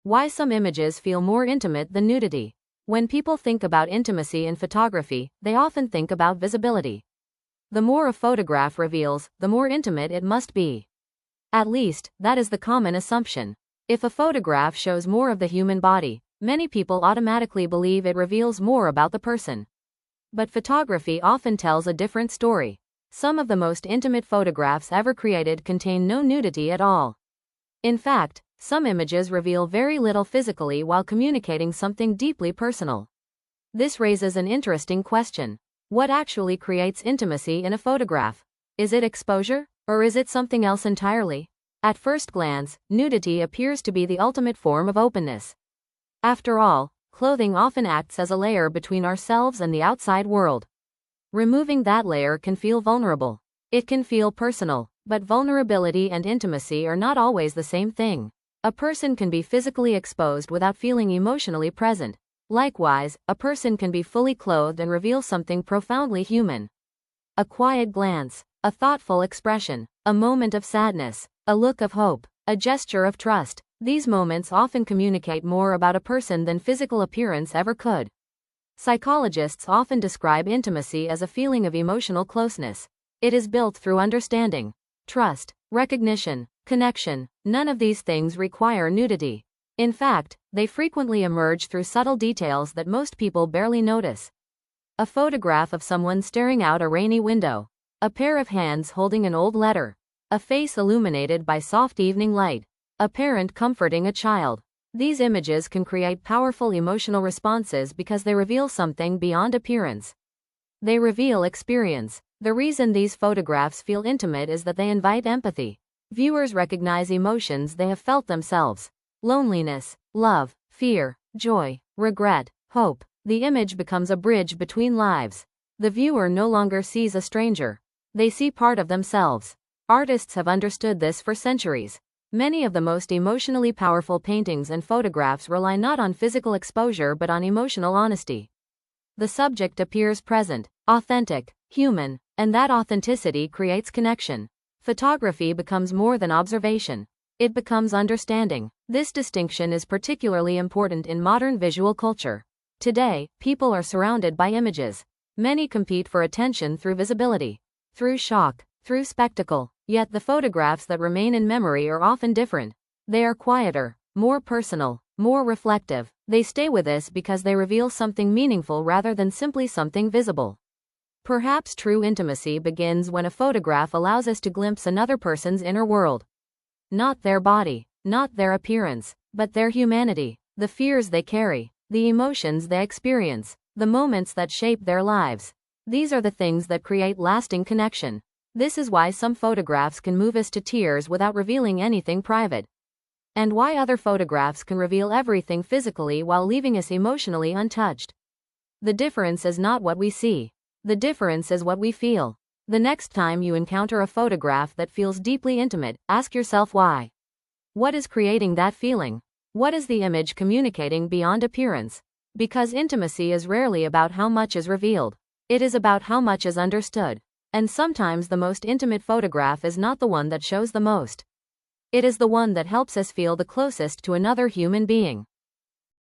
Why some images feel more intimate than nudity. When people think about intimacy in photography, they often think about visibility. The more a photograph reveals, the more intimate it must be. At least, that is the common assumption. If a photograph shows more of the human body, many people automatically believe it reveals more about the person. But photography often tells a different story. Some of the most intimate photographs ever created contain no nudity at all. In fact, some images reveal very little physically while communicating something deeply personal. This raises an interesting question. What actually creates intimacy in a photograph? Is it exposure, or is it something else entirely? At first glance, nudity appears to be the ultimate form of openness. After all, clothing often acts as a layer between ourselves and the outside world. Removing that layer can feel vulnerable. It can feel personal, but vulnerability and intimacy are not always the same thing. A person can be physically exposed without feeling emotionally present. Likewise, a person can be fully clothed and reveal something profoundly human. A quiet glance, a thoughtful expression, a moment of sadness, a look of hope, a gesture of trust. These moments often communicate more about a person than physical appearance ever could. Psychologists often describe intimacy as a feeling of emotional closeness. It is built through understanding, trust, recognition, connection. None of these things require nudity. In fact, they frequently emerge through subtle details that most people barely notice. A photograph of someone staring out a rainy window. A pair of hands holding an old letter. A face illuminated by soft evening light. A parent comforting a child. These images can create powerful emotional responses because they reveal something beyond appearance. They reveal experience. The reason these photographs feel intimate is that they invite empathy. Viewers recognize emotions they have felt themselves. Loneliness, love, fear, joy, regret, hope. The image becomes a bridge between lives. The viewer no longer sees a stranger. They see part of themselves. Artists have understood this for centuries. Many of the most emotionally powerful paintings and photographs rely not on physical exposure but on emotional honesty. The subject appears present, authentic, human, and that authenticity creates connection. Photography becomes more than observation. It becomes understanding. This distinction is particularly important in modern visual culture. Today, people are surrounded by images. Many compete for attention through visibility, through shock, through spectacle. Yet the photographs that remain in memory are often different. They are quieter, more personal, more reflective. They stay with us because they reveal something meaningful rather than simply something visible. Perhaps true intimacy begins when a photograph allows us to glimpse another person's inner world. Not their body, not their appearance, but their humanity, the fears they carry, the emotions they experience, the moments that shape their lives. These are the things that create lasting connection. This is why some photographs can move us to tears without revealing anything private. And why other photographs can reveal everything physically while leaving us emotionally untouched. The difference is not what we see. The difference is what we feel. The next time you encounter a photograph that feels deeply intimate, ask yourself why. What is creating that feeling? What is the image communicating beyond appearance? Because intimacy is rarely about how much is revealed. It is about how much is understood. And sometimes the most intimate photograph is not the one that shows the most. It is the one that helps us feel the closest to another human being.